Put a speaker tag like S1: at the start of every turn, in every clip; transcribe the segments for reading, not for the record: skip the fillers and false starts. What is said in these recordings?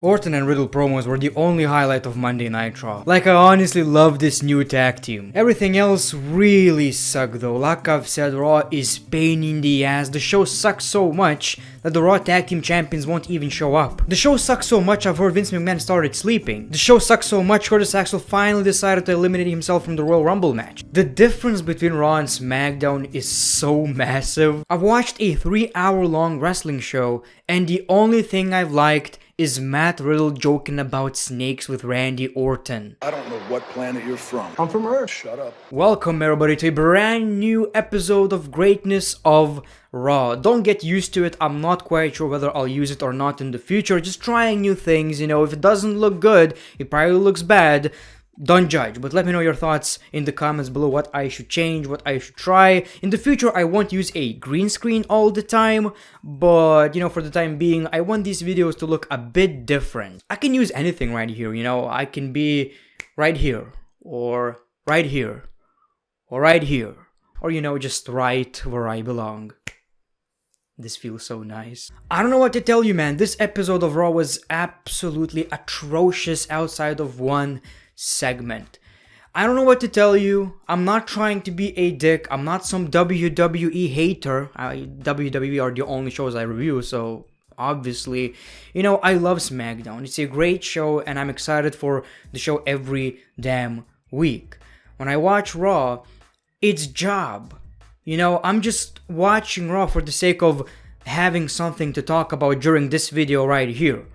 S1: Orton and Riddle promos were the only highlight of Monday Night Raw. Like, I honestly love this new tag team. Everything else really sucked though. Like I've said, Raw is pain in the ass. The show sucks so much that the Raw Tag Team Champions won't even show up. The show sucks so much I've heard Vince McMahon started sleeping. The show sucks so much Curtis Axel finally decided to eliminate himself from the Royal Rumble match. The difference between Raw and SmackDown is so massive. I've watched a 3-hour-long wrestling show and the only thing I've liked is Matt Riddle joking about snakes with Randy Orton.
S2: I don't know what planet you're from. I'm from Earth. Shut up.
S1: Welcome everybody to a brand new episode of Greatness of Raw. Don't get used to it. I'm not quite sure whether I'll use it or not in the future. Just trying new things, you know. If it doesn't look good, it probably looks bad. Don't judge, but let me know your thoughts in the comments below, what I should change, what I should try. In the future, I won't use a green screen all the time, but, you know, for the time being, I want these videos to look a bit different. I can use anything right here, you know, I can be right here, or right here, or right here, or, you know, just right where I belong. This feels so nice. I don't know what to tell you, man. This episode of Raw was absolutely atrocious outside of one segment. I don't know what to tell you. I'm not trying to be a dick. I'm not some WWE hater. WWE are the only shows I review, so obviously, you know, I love SmackDown. It's a great show and I'm excited for the show every damn week. When I watch Raw, it's job. You know, I'm just watching Raw for the sake of having something to talk about during this video right here.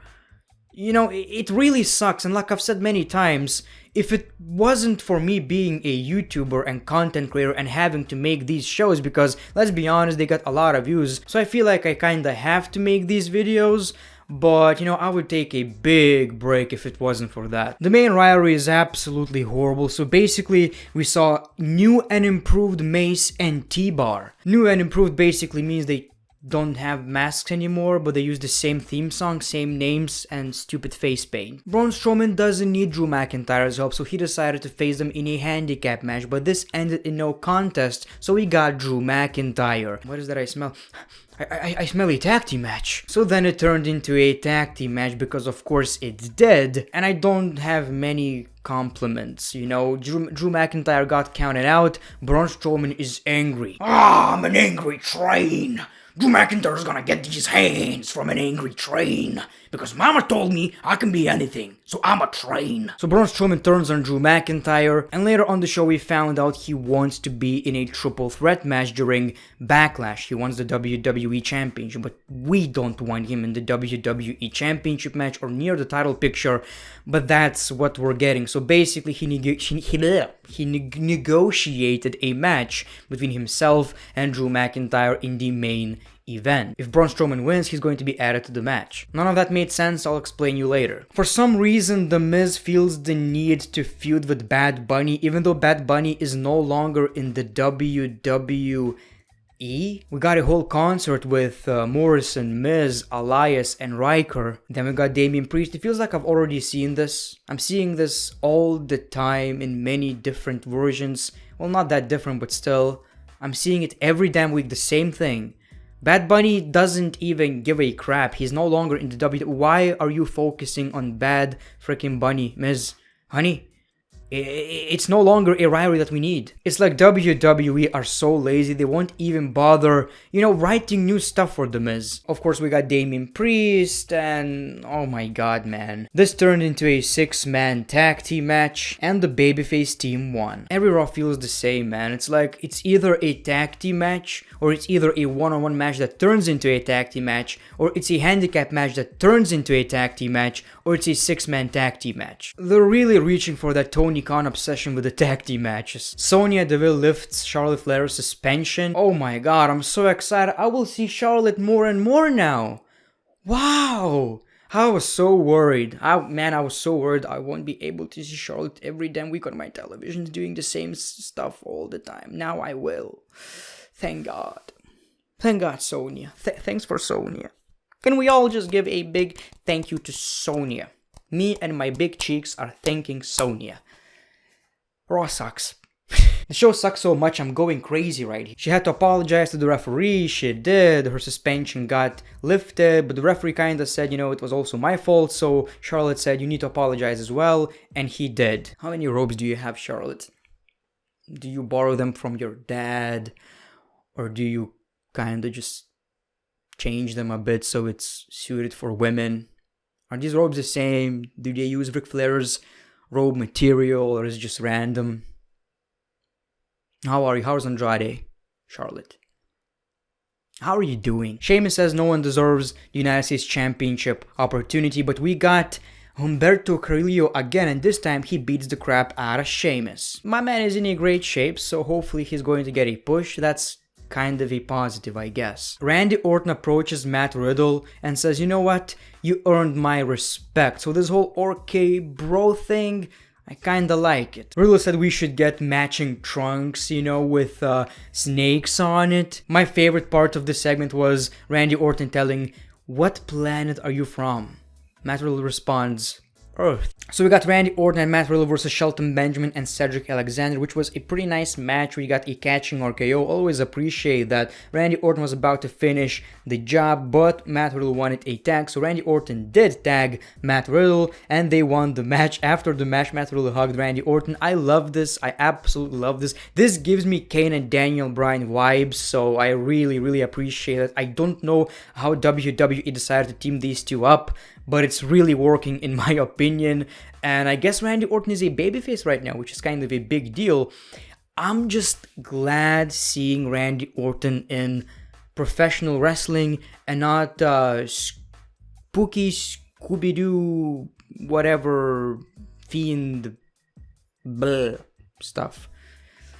S1: You know, it really sucks, and like I've said many times, if it wasn't for me being a YouTuber and content creator and having to make these shows, because let's be honest, they got a lot of views, so I feel like I kinda have to make these videos, but you know, I would take a big break if it wasn't for that. The main rivalry is absolutely horrible, so basically we saw new and improved Mace and T-Bar. New and improved basically means they don't have masks anymore, but they use the same theme song, same names, and stupid face paint. Braun Strowman doesn't need Drew McIntyre's help, so he decided to face them in a handicap match, but this ended in no contest, so we got Drew McIntyre. What is that I smell? I smell a tag team match. So then it turned into a tag team match because of course it's dead, and I don't have many compliments, you know. Drew McIntyre got counted out. Braun Strowman is angry. I'm an angry train. Drew McIntyre's gonna get these hands from an angry train. Because mama told me I can be anything, so I'm a train. So Braun Strowman turns on Drew McIntyre, and later on the show we found out he wants to be in a triple threat match during Backlash. He wants the WWE Championship, but we don't want him in the WWE Championship match or near the title picture, but that's what we're getting. So basically he negotiated a match between himself and Drew McIntyre in the main event. If Braun Strowman wins, he's going to be added to the match. None of that made sense, I'll explain you later. For some reason, The Miz feels the need to feud with Bad Bunny, even though Bad Bunny is no longer in the WWE. We got a whole concert with Morrison, Miz, Elias, and Riker. Then we got Damian Priest. It feels like I've already seen this. I'm seeing this all the time in many different versions. Well, not that different, but still. I'm seeing it every damn week, the same thing. Bad Bunny doesn't even give a crap. He's no longer in the WWE. Why are you focusing on Bad freaking Bunny, Miz? Honey, it's no longer a rivalry that we need. It's like WWE are so lazy, they won't even bother, you know, writing new stuff for The Miz. Of course, we got Damian Priest, and oh my god, man. This turned into a 6-man tag team match, and the babyface team won. Every Raw feels the same, man. It's like, it's either a tag team match, or it's either a one-on-one match that turns into a tag team match, or it's a handicap match that turns into a tag team match, or it's a 6-man tag team match. They're really reaching for that Tony Khan obsession with the tag team matches. Sonya Deville lifts Charlotte Flair's suspension. Oh my god, I'm so excited. I will see Charlotte more and more now. Wow! I was so worried. I was so worried I won't be able to see Charlotte every damn week on my television doing the same stuff all the time. Now I will. Thank God. Thank God, Sonya. Thanks for Sonya. Can we all just give a big thank you to Sonya? Me and my big cheeks are thanking Sonya. Raw sucks. The show sucks so much, I'm going crazy right here. She had to apologize to the referee, she did, her suspension got lifted, but the referee kinda said, you know, it was also my fault, so Charlotte said, you need to apologize as well, and he did. How many robes do you have, Charlotte? Do you borrow them from your dad? Or do you kinda just change them a bit so it's suited for women? Are these robes the same? Do they use Ric Flair's robe material, or is it just random? How are you? How's Andrade, Charlotte? How are you doing? Sheamus says no one deserves the United States Championship opportunity, but we got Humberto Carrillo again, and this time he beats the crap out of Sheamus. My man is in a great shape, so hopefully he's going to get a push. That's kind of a positive, I guess. Randy Orton approaches Matt Riddle and says, you know what? You earned my respect. So this whole RKBro thing, I kinda like it. Riddle said we should get matching trunks, you know, with snakes on it. My favorite part of this segment was Randy Orton telling, what planet are you from? Matt Riddle responds, Earth. So we got Randy Orton and Matt Riddle versus Shelton Benjamin and Cedric Alexander, which was a pretty nice match where you got a catching RKO. Always appreciate that. Randy Orton was about to finish the job, but Matt Riddle wanted a tag, so Randy Orton did tag Matt Riddle, and they won the match. After the match, Matt Riddle hugged Randy Orton. I love this. I absolutely love this. This gives me Kane and Daniel Bryan vibes, so I really appreciate it. I don't know how WWE decided to team these two up, but it's really working in my opinion. And I guess Randy Orton is a babyface right now, which is kind of a big deal. I'm just glad seeing Randy Orton in professional wrestling and not spooky Scooby-Doo whatever fiend blah stuff.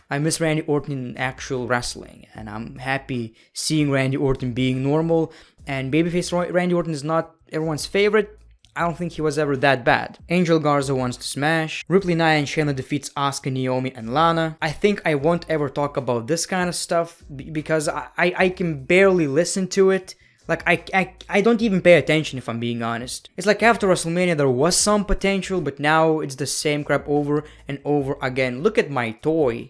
S1: I miss Randy Orton in actual wrestling, and I'm happy seeing Randy Orton being normal. And babyface Randy Orton is not everyone's favorite. I don't think he was ever that bad. Angel Garza wants to smash. Ripley, Nia, and Shayna defeats Asuka, Naomi, and Lana. I think I won't ever talk about this kind of stuff because I can barely listen to it. Like, I don't even pay attention, if I'm being honest. It's like after WrestleMania there was some potential, but now it's the same crap over and over again. Look at my toy.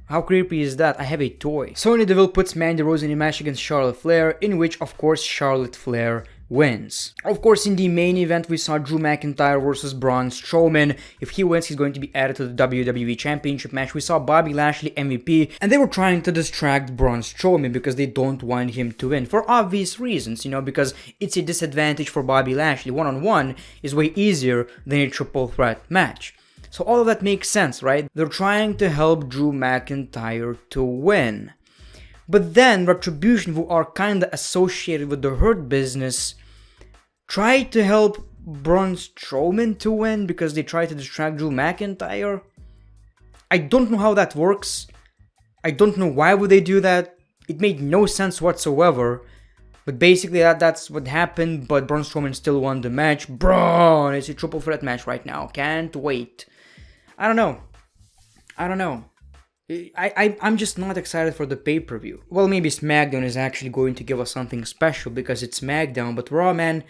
S1: How creepy is that? I have a toy. Sonya Deville puts Mandy Rose in a match against Charlotte Flair, in which, of course, Charlotte Flair wins. Of course, in the main event, we saw Drew McIntyre versus Braun Strowman. If he wins, he's going to be added to the WWE Championship match. We saw Bobby Lashley MVP, and they were trying to distract Braun Strowman because they don't want him to win. For obvious reasons, you know, because it's a disadvantage for Bobby Lashley. One-on-one is way easier than a triple threat match. So all of that makes sense, right? They're trying to help Drew McIntyre to win. But then Retribution, who are kinda associated with the Hurt Business, try to help Braun Strowman to win because they try to distract Drew McIntyre. I don't know how that works. I don't know why would they do that. It made no sense whatsoever. But basically that's what happened, but Braun Strowman still won the match. Braun! It's a triple threat match right now. Can't wait. I don't know. I'm just not excited for the pay-per-view. Well, maybe SmackDown is actually going to give us something special because it's SmackDown, but Raw, man,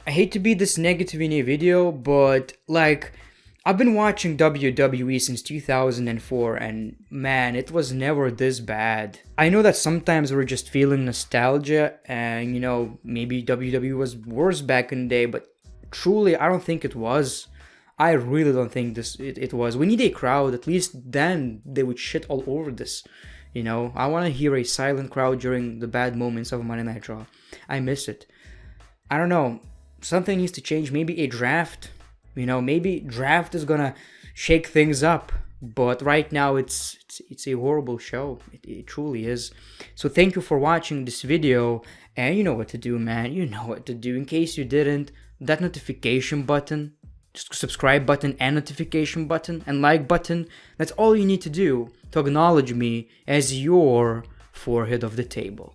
S1: I hate to be this negative in a video, but like, I've been watching WWE since 2004 and man, it was never this bad. I know that sometimes we're just feeling nostalgia and, you know, maybe WWE was worse back in the day, but truly, I don't think it was. I really don't think it was. We need a crowd. At least then they would shit all over this. You know, I want to hear a silent crowd during the bad moments of Monday Night Raw. I miss it. I don't know. Something needs to change. Maybe a draft. You know, maybe draft is gonna shake things up. But right now it's a horrible show. It truly is. So thank you for watching this video. And you know what to do, man. You know what to do. In case you didn't, that notification button, subscribe button and notification button and like button, that's all you need to do to acknowledge me as your forehead of the table.